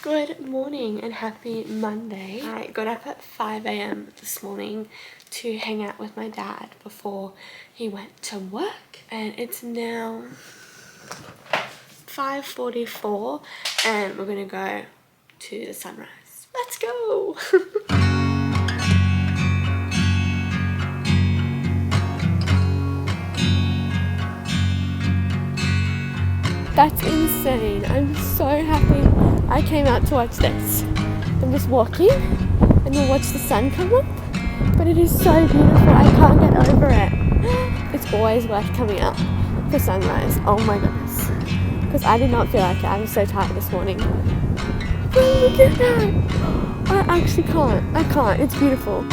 Good morning and happy Monday. I got up at 5 a.m. this morning to hang out with my dad before he went to work, and it's now 5:44 and we're gonna go to the sunrise. Let's go. That's insane. I'm so happy I came out to watch this. I'm just walking and we'll watch the sun come up, but it is so beautiful. I can't get over it. It's always worth coming out for sunrise. Oh my goodness. Because I did not feel like it. I was so tired this morning. Oh, look at that. I actually can't. I can't. It's beautiful.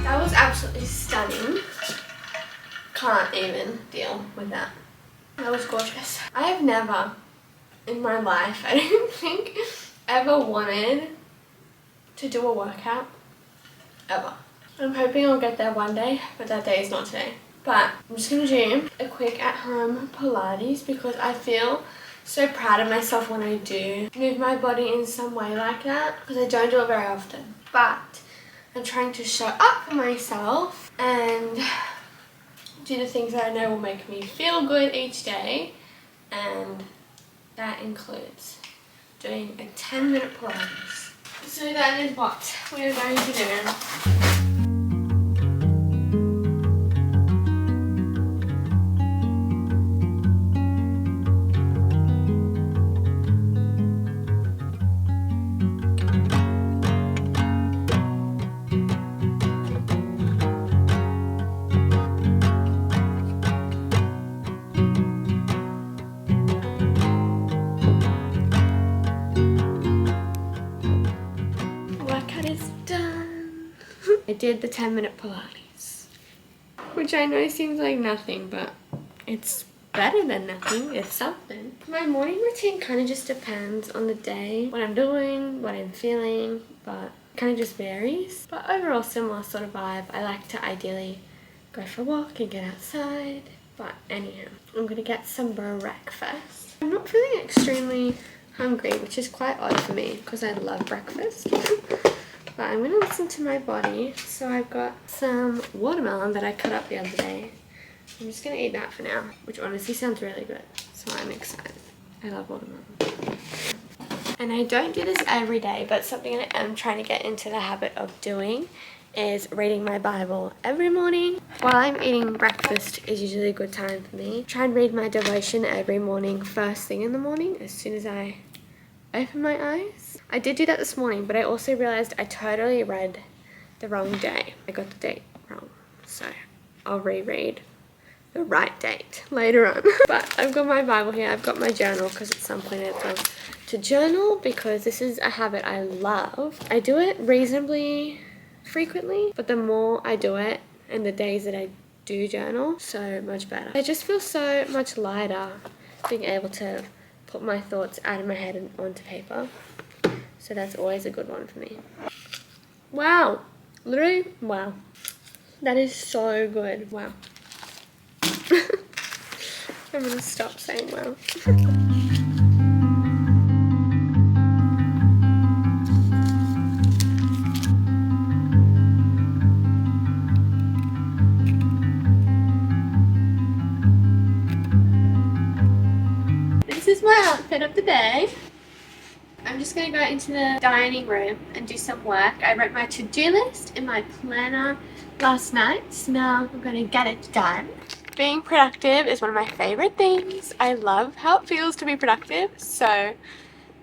That was absolutely stunning. Can't even deal with that. That was gorgeous. I have never in my life, I don't think, ever wanted to do a workout. Ever. I'm hoping I'll get there one day, but that day is not today. But I'm just gonna do a quick at-home Pilates because I feel so proud of myself when I do move my body in some way like that, because I don't do it very often. But I'm trying to show up for myself and do the things that I know will make me feel good each day, and that includes doing a 10-minute Pilates. So that is what we are going to do. I did the 10-minute Pilates, which I know seems like nothing, but it's better than nothing. It's something. My morning routine kind of just depends on the day, what I'm doing, what I'm feeling, but it kind of just varies. But overall, similar sort of vibe. I like to ideally go for a walk and get outside. But anyhow, I'm gonna get some breakfast. I'm not feeling extremely hungry, which is quite odd for me because I love breakfast. But I'm going to listen to my body. So I've got some watermelon that I cut up the other day. I'm just going to eat that for now, which honestly sounds really good. So I'm excited. I love watermelon. And I don't do this every day, but something I am trying to get into the habit of doing is reading my Bible every morning. While I'm eating breakfast is usually a good time for me. Try and read my devotion every morning, first thing in the morning, as soon as I open my eyes. I did do that this morning, but I also realized I totally read the wrong day. I got the date wrong, so I'll reread the right date later on. But I've got my Bible here. I've got my journal because at some point I've got to journal because this is a habit I love. I do it reasonably frequently, but the more I do it and the days that I do journal, so much better. I just feel so much lighter being able to put my thoughts out of my head and onto paper. So that's always a good one for me. Wow. Literally, wow. That is so good. Wow. I'm gonna stop saying wow. This is my outfit of the day. I'm just going to go into the dining room and do some work. I wrote my to-do list in my planner last night, so now I'm going to get it done. Being productive is one of my favorite things. I love how it feels to be productive, so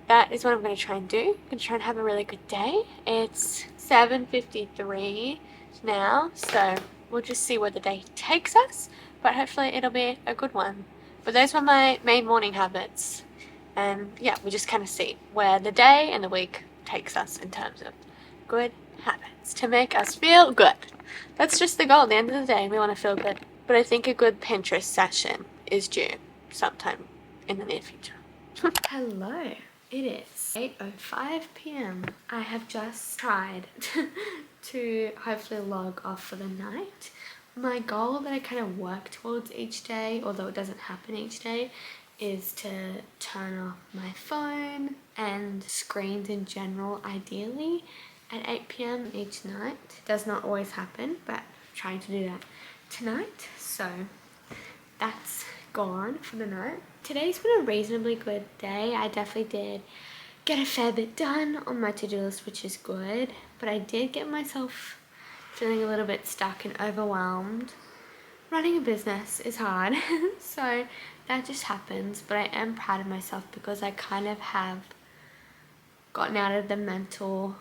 that is what I'm going to try and do. I'm going to try and have a really good day. It's 7:53 now, so we'll just see where the day takes us, but hopefully it'll be a good one. But those were my main morning habits. And yeah, we just kind of see where the day and the week takes us in terms of good habits to make us feel good. That's just the goal. At the end of the day, we want to feel good. But I think a good Pinterest session is due sometime in the near future. Hello. It is 8:05 p.m. I have just tried to hopefully log off for the night. My goal that I kind of work towards each day, although it doesn't happen each day, is to turn off my phone and screens in general, ideally at 8 p.m. each night. It does not always happen, but I'm trying to do that tonight. So that's gone for the night. Today's been a reasonably good day. I definitely did get a fair bit done on my to-do list, which is good, but I did get myself feeling a little bit stuck and overwhelmed. Running a business is hard, so that just happens, but I am proud of myself because I kind of have gotten out of the mental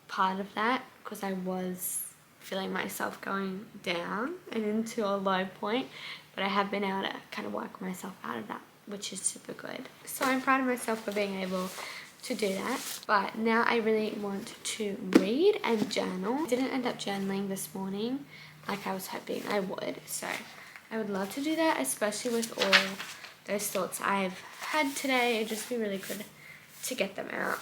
part of that, because I was feeling myself going down and into a low point, but I have been able to kind of work myself out of that, which is super good. So I'm proud of myself for being able to do that. But now I really want to read and journal. I didn't end up journaling this morning like I was hoping I would, so I would love to do that, especially with all those thoughts I've had today. It'd just be really good to get them out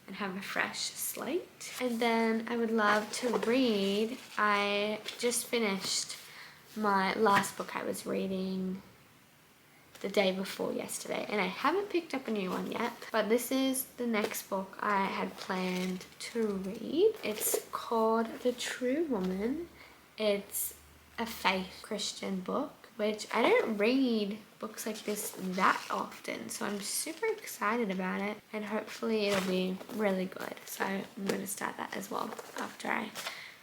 and have a fresh slate. And then I would love to read. I just finished my last book I was reading the day before yesterday, and I haven't picked up a new one yet, but this is the next book I had planned to read. It's called The True Woman. It's a faith Christian book, which I don't read books like this that often, so I'm super excited about it, and hopefully it'll be really good. So I'm going to start that as well after I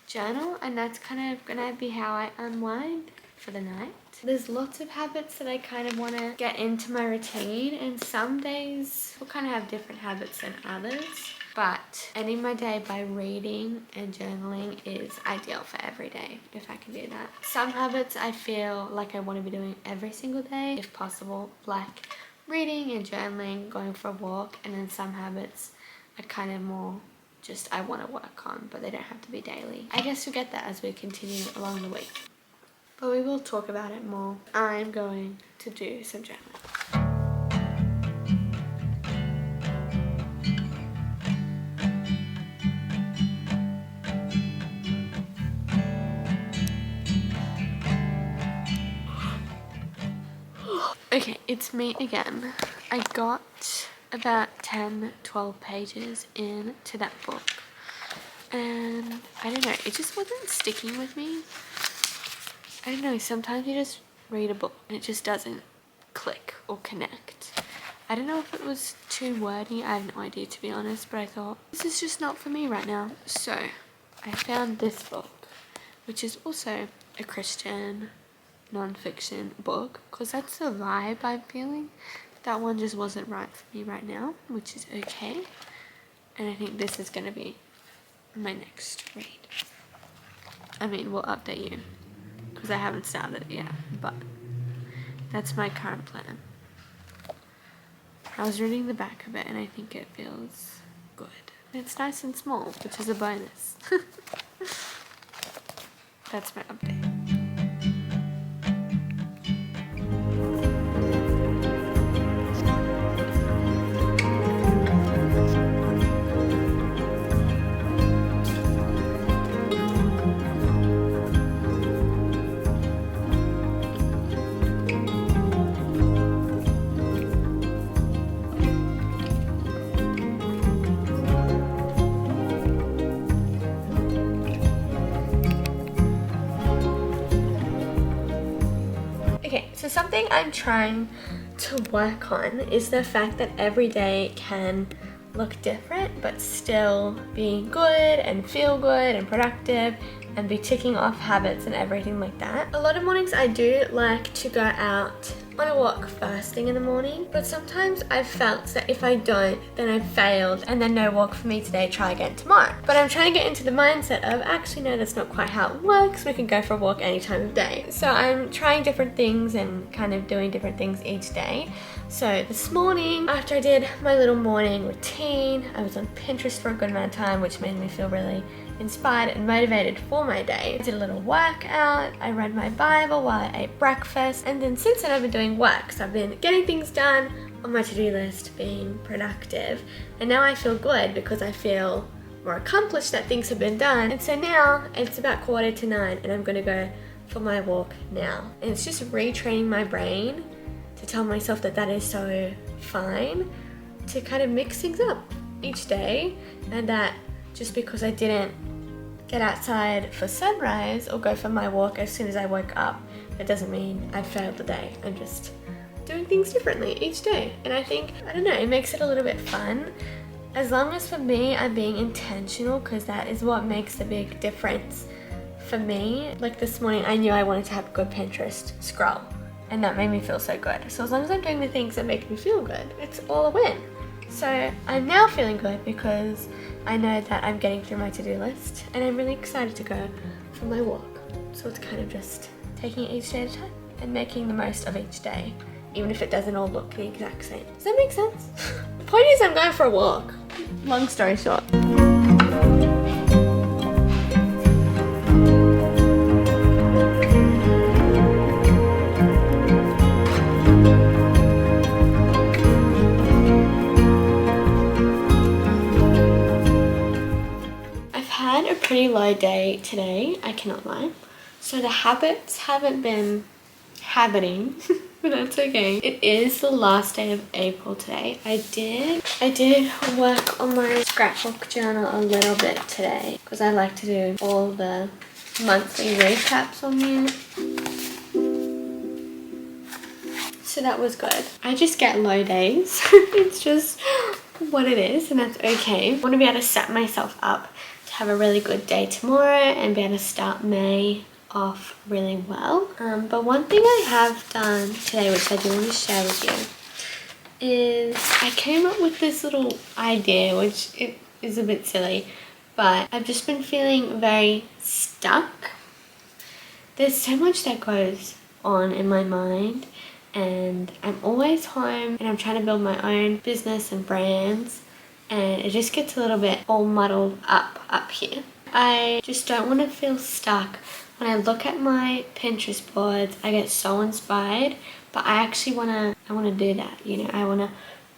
journal, and that's kind of going to be how I unwind for the night. There's lots of habits that I kind of want to get into my routine, and some days will kind of have different habits than others, but ending my day by reading and journaling is ideal for every day if I can do that. Some habits I feel like I want to be doing every single day if possible, like reading and journaling, going for a walk, and then some habits are kind of more just I want to work on, but they don't have to be daily. I guess you'll get that as we continue along the week, but we will talk about it more. I'm going to do some journaling. Okay, it's me again. I got about 10-12 pages into that book, and I don't know, it just wasn't sticking with me. I don't know, sometimes you just read a book and it just doesn't click or connect. I don't know if it was too wordy, I have no idea to be honest, but I thought this is just not for me right now. So I found this book, which is also a Christian non-fiction book, because that's the vibe I'm feeling. That one just wasn't right for me right now, which is okay, and I think this is going to be my next read. I mean, we'll update you because I haven't started it yet, but that's my current plan. I was reading the back of it and I think it feels good. It's nice and small, which is a bonus. That's my update. So something I'm trying to work on is the fact that every day can look different but still be good and feel good and productive and be ticking off habits and everything like that. A lot of mornings I do like to go out on a walk first thing in the morning, but sometimes I've felt that if I don't, then I've failed and then no walk for me today, try again tomorrow. But I'm trying to get into the mindset of actually no, that's not quite how it works. We can go for a walk any time of day. So I'm trying different things and kind of doing different things each day. So this morning, after I did my little morning routine, I was on Pinterest for a good amount of time, which made me feel really inspired and motivated for my day. I did a little workout, I read my Bible while I ate breakfast, and then since then I've been doing work. So I've been getting things done on my to-do list, being productive, and now I feel good because I feel more accomplished that things have been done. And so now it's about 8:45 and I'm gonna go for my walk now. And it's just retraining my brain to tell myself that that is so fine, to kind of mix things up each day, and that just because I didn't get outside for sunrise or go for my walk as soon as I woke up, that doesn't mean I failed the day. I'm just doing things differently each day. And I think, I don't know, it makes it a little bit fun. As long as for me, I'm being intentional, because that is what makes the big difference for me. Like this morning, I knew I wanted to have a good Pinterest scroll, and that made me feel so good. So as long as I'm doing the things that make me feel good, it's all a win. So I'm now feeling good because I know that I'm getting through my to-do list, and I'm really excited to go for my walk. So it's kind of just taking it each day at a time and making the most of each day, even if it doesn't all look the exact same. Does that make sense? The point is I'm going for a walk. Long story short. I've had a pretty low day today, I cannot lie. So the habits haven't been habbiting, but that's okay. It is the last day of April today. I did work on my scrapbook journal a little bit today because I like to do all the monthly recaps on here. So that was good. I just get low days. It's just what it is, and that's okay. I want to be able to set myself up to have a really good day tomorrow and be able to start May off really well. But one thing I have done today, which I do want to share with you, is I came up with this little idea, which it is a bit silly, but I've just been feeling very stuck. There's so much that goes on in my mind, and I'm always home and I'm trying to build my own business and brands, and it just gets a little bit all muddled up here. I just don't want to feel stuck. When I look at my Pinterest boards, I get so inspired, but I actually want to do that, you know. I want to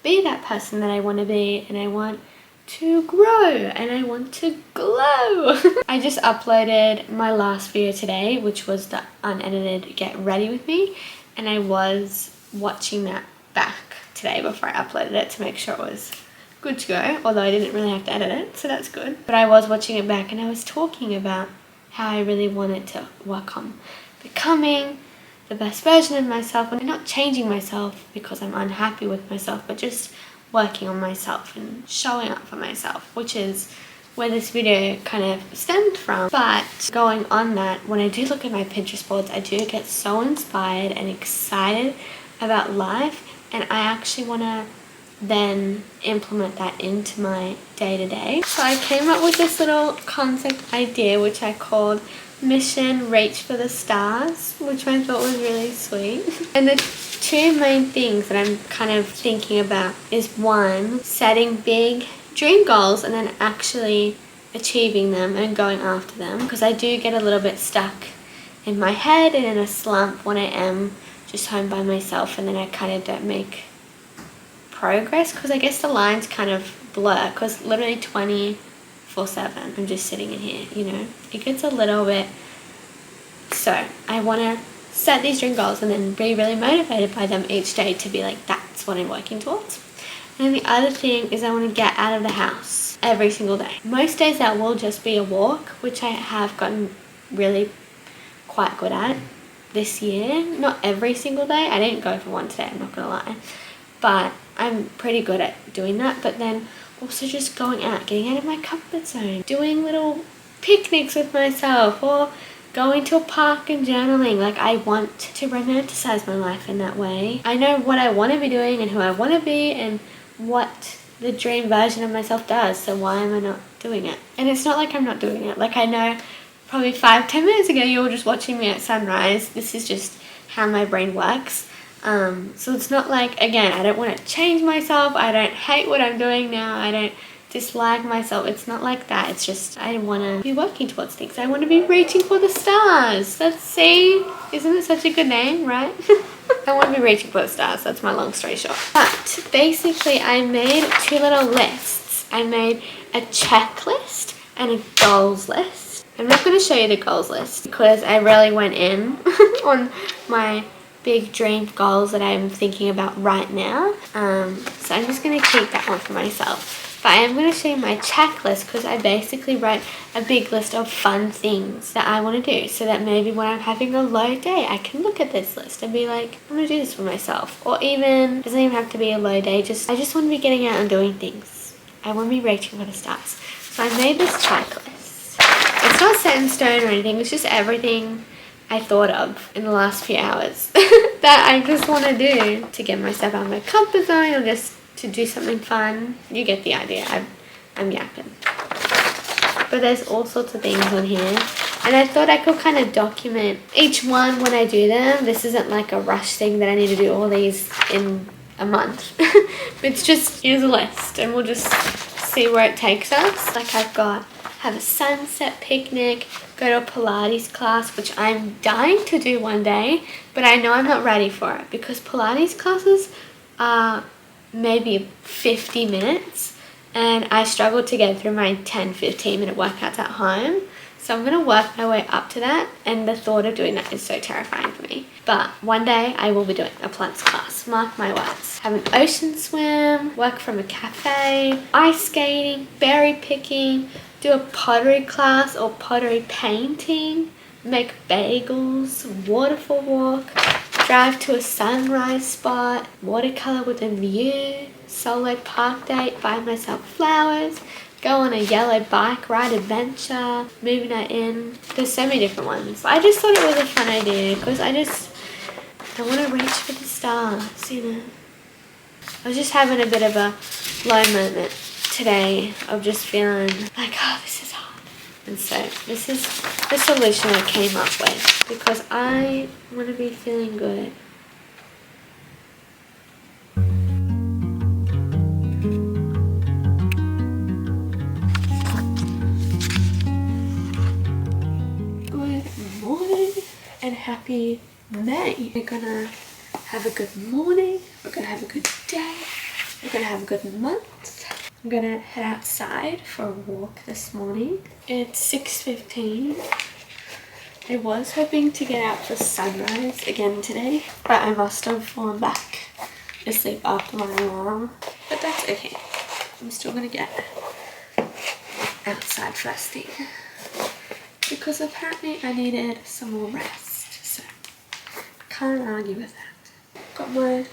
be that person that I want to be, and I want to grow, and I want to glow. I just uploaded my last video today, which was the unedited Get Ready With Me, and I was watching that back today before I uploaded it to make sure it was good to go, although I didn't really have to edit it, so that's good. But I was watching it back and I was talking about how I really wanted to work on becoming the best version of myself, and not changing myself because I'm unhappy with myself, but just working on myself and showing up for myself, which is where this video kind of stemmed from. But going on that, when I do look at my Pinterest boards, I do get so inspired and excited about life, and I actually want to then implement that into my day-to-day. So I came up with this little concept idea, which I called Mission Reach for the Stars, which I thought was really sweet. And the two main things that I'm kind of thinking about is, one, setting big dream goals and then actually achieving them and going after them, because I do get a little bit stuck in my head and in a slump when I am just home by myself, and then I kind of don't make progress, because I guess the lines kind of blur, because literally 24/7 I'm just sitting in here, you know. It gets a little bit, so I want to set these dream goals and then be really motivated by them each day to be like, that's what I'm working towards. And then the other thing is I want to get out of the house every single day. Most days that will just be a walk, which I have gotten really quite good at this year. Not every single day. I didn't go for one today, I'm not gonna lie, but I'm pretty good at doing that. But then also just going out, getting out of my comfort zone, doing little picnics with myself, or going to a park and journaling. Like, I want to romanticize my life in that way. I know what I want to be doing and who I want to be and what the dream version of myself does, so why am I not doing it? And it's not like I'm not doing it. Like, I know probably 5-10 minutes ago you were just watching me at sunrise. This is just how my brain works. So it's not like, again, I don't want to change myself. I don't hate what I'm doing now. I don't dislike myself. It's not like that. It's just I want to be working towards things. I want to be reaching for the stars. Isn't it such a good name, right? I want to be reaching for the stars. That's my long story short. But basically I made 2 little lists. I made a checklist and a goals list. I'm not going to show you the goals list because I really went in on my big dream goals that I'm thinking about right now. So I'm just going to keep that one for myself. But I am going to show you my checklist because I basically wrote a big list of fun things that I want to do, so that maybe when I'm having a low day, I can look at this list and be like, I'm going to do this for myself. Or even, it doesn't even have to be a low day, I just want to be getting out and doing things. I want to be reaching for the stars. So I made this checklist. It's not set in stone or anything, it's just everything I thought of in the last few hours that I just want to do to get myself out of my comfort zone, or just to do something fun. You get the idea. I'm yapping. But there's all sorts of things on here, and I thought I could kind of document each one when I do them. This isn't like a rush thing that I need to do all these in a month. It's just, here's a list and we'll just see where it takes us. Like I've got have a sunset picnic, go to a Pilates class, which I'm dying to do one day, but I know I'm not ready for it because Pilates classes are maybe 50 minutes and I struggle to get through my 10-15 minute workouts at home. So I'm going to work my way up to that, and the thought of doing that is so terrifying for me. But one day I will be doing a Pilates class, mark my words. Have an ocean swim, work from a cafe, ice skating, berry picking, do a pottery class or pottery painting, make bagels, waterfall walk, drive to a sunrise spot, watercolor with a view, solo park date, buy myself flowers, go on a yellow bike ride adventure, movie night in. There's so many different ones. I just thought it was a fun idea because I want to reach for the stars, you know. I was just having a bit of a low moment today of just feeling like, oh, this is hard. And so this is the solution I came up with because I want to be feeling good. Good morning and happy May. We're gonna have a good morning, we're gonna have a good day, we're gonna have a good month. I'm gonna head outside for a walk this morning. It's 6:15. I was hoping to get out for sunrise again today, but I must have fallen back asleep after my alarm. But that's okay. I'm still gonna get outside first thing because apparently I needed some more rest, so can't argue with that. Got my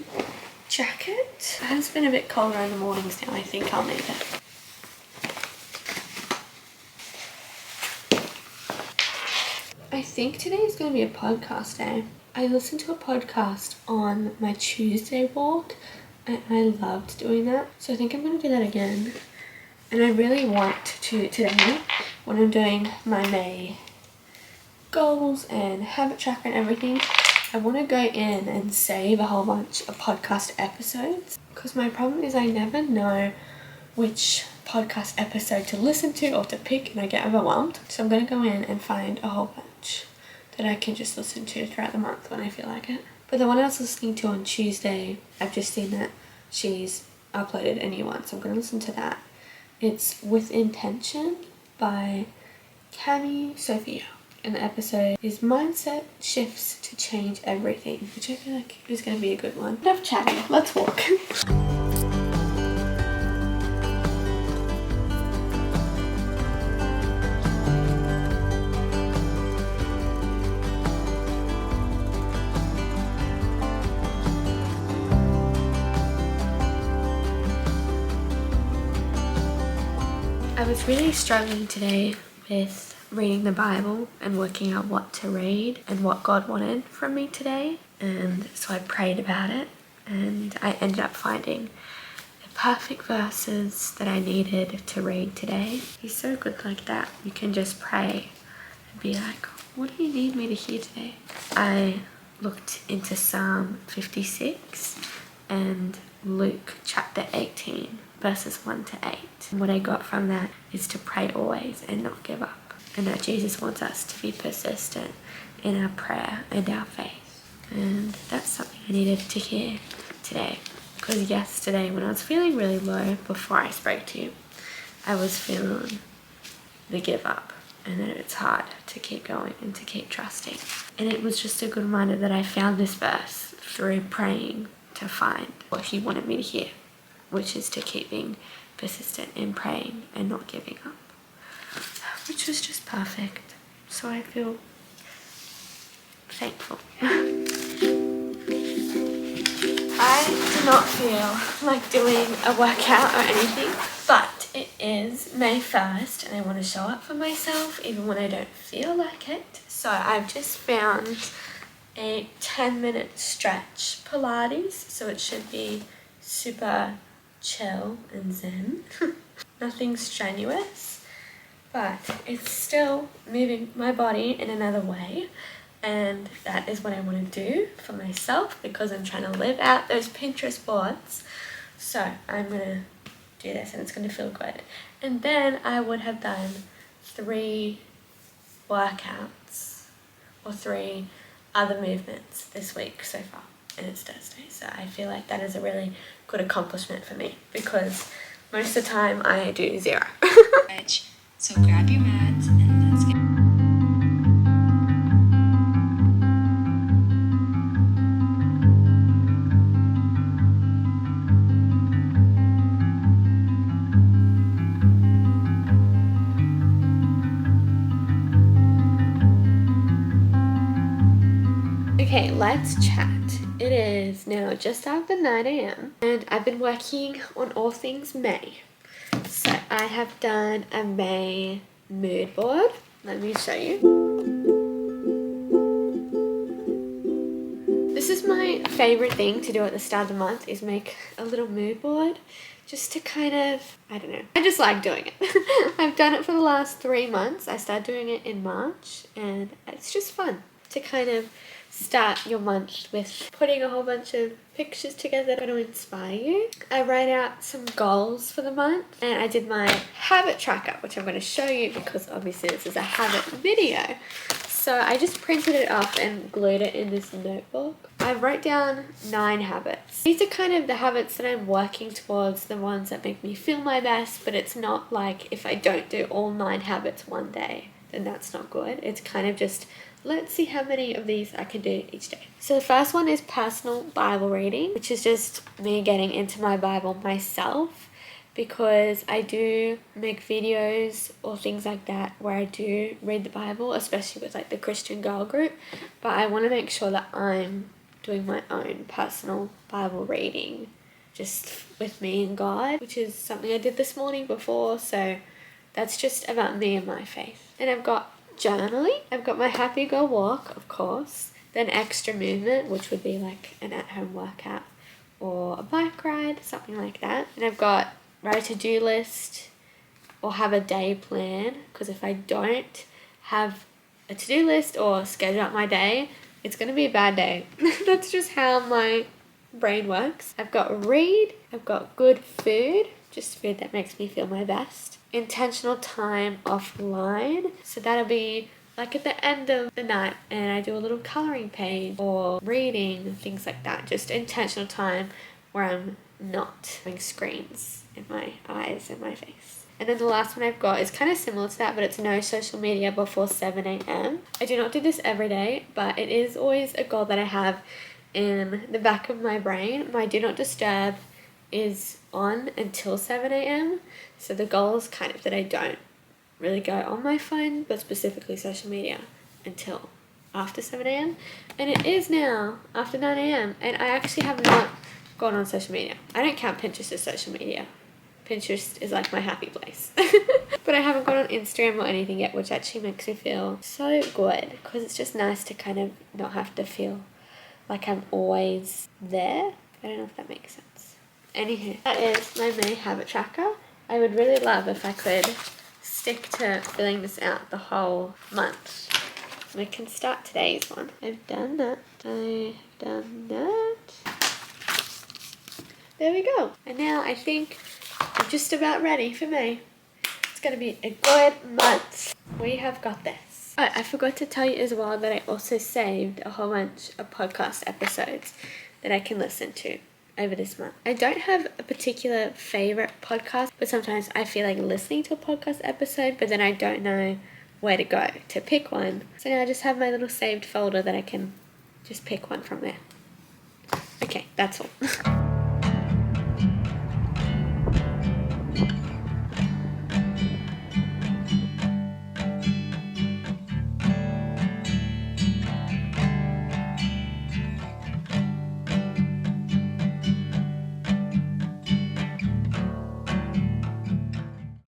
jacket. It has been a bit colder in the mornings now. I think I'll need it. I think today is going to be a podcast day. I listened to a podcast on my Tuesday walk and I loved doing that. So I think I'm going to do that again. And I really want to today, when I'm doing my May goals and habit tracker and everything, I want to go in and save a whole bunch of podcast episodes because my problem is I never know which podcast episode to listen to or to pick and I get overwhelmed. So I'm going to go in and find a whole bunch that I can just listen to throughout the month when I feel like it. But the one I was listening to on Tuesday, I've just seen that she's uploaded a new one, so I'm going to listen to that. It's With Intention by Cami Sophia. And the episode is Mindset Shifts to Change Everything, which I feel like is going to be a good one. Enough chatting, let's walk. I was really struggling today with reading the Bible and working out what to read and what God wanted from me today, and so I prayed about it and I ended up finding the perfect verses that I needed to read today. He's so good like that. You can just pray and be like, what do you need me to hear today? I looked into Psalm 56 and Luke chapter 18, verses 1 to 8. And what I got from that is to pray always and not give up. And that Jesus wants us to be persistent in our prayer and our faith. And that's something I needed to hear today. Because yesterday when I was feeling really low before I spoke to you, I was feeling the give up and that it's hard to keep going and to keep trusting. And it was just a good reminder that I found this verse through praying to find what he wanted me to hear, which is to keep being persistent in praying and not giving up, which was just perfect. So I feel thankful. I do not feel like doing a workout or anything, but it is May 1st and I want to show up for myself even when I don't feel like it. So I've just found a 10-minute stretch Pilates, so it should be super chill and zen. Nothing strenuous, but it's still moving my body in another way. And that is what I want to do for myself because I'm trying to live out those Pinterest boards. So I'm going to do this and it's going to feel good. And then I would have done 3 workouts or 3 other movements this week so far. And it's Thursday. So I feel like that is a really good accomplishment for me because most of the time I do 0. So grab your mats and let's get... Okay, let's chat. It is now just after 9 a.m. and I've been working on all things May. So I have done a May mood board. Let me show you. This is my favorite thing to do at the start of the month is make a little mood board just to kind of, I don't know, I just like doing it. I've done it for the last 3 months. I started doing it in March and it's just fun to kind of start your month with putting a whole bunch of pictures together that are going to inspire you. I write out some goals for the month and I did my habit tracker, which I'm going to show you because obviously this is a habit video. So I just printed it up and glued it in this notebook. I wrote down 9 habits. These are kind of the habits that I'm working towards, the ones that make me feel my best, but it's not like if I don't do all 9 habits one day, then that's not good. It's kind of just, let's see how many of these I can do each day. So the first one is personal Bible reading, which is just me getting into my Bible myself because I do make videos or things like that where I do read the Bible, especially with like the Christian girl group, but I want to make sure that I'm doing my own personal Bible reading just with me and God, which is something I did this morning before, so that's just about me and my faith. And I've got journaling. I've got my happy girl walk, of course, then extra movement, which would be like an at-home workout or a bike ride, something like that. And I've got write a to-do list or have a day plan, because if I don't have a to-do list or schedule out my day, it's going to be a bad day. That's just how my brain works. I've got read, I've got good food, just food that makes me feel my best. Intentional time offline, so that'll be like at the end of the night and I do a little coloring page or reading, things like that. Just intentional time where I'm not having screens in my eyes and my face. And then the last one I've got is kind of similar to that, but it's no social media before 7 a.m. I do not do this every day, but it is always a goal that I have in the back of my brain. My do not disturb is on until 7 a.m. So the goal is kind of that I don't really go on my phone, but specifically social media, until after 7 a.m. And it is now after 9 a.m. and I actually have not gone on social media. I don't count Pinterest as social media. Pinterest is like my happy place. But I haven't gone on Instagram or anything yet, which actually makes me feel so good because it's just nice to kind of not have to feel like I'm always there. I don't know if that makes sense. Anywho, that is my May habit tracker. I would really love if I could stick to filling this out the whole month. We can start today's one. I've done that. I've done that. There we go. And now I think I'm just about ready for May. It's going to be a good month. We have got this. Oh, I forgot to tell you as well that I also saved a whole bunch of podcast episodes that I can listen to over this month. I don't have a particular favorite podcast, but sometimes I feel like listening to a podcast episode, but then I don't know where to go to pick one. So now I just have my little saved folder that I can just pick one from there. Okay, that's all.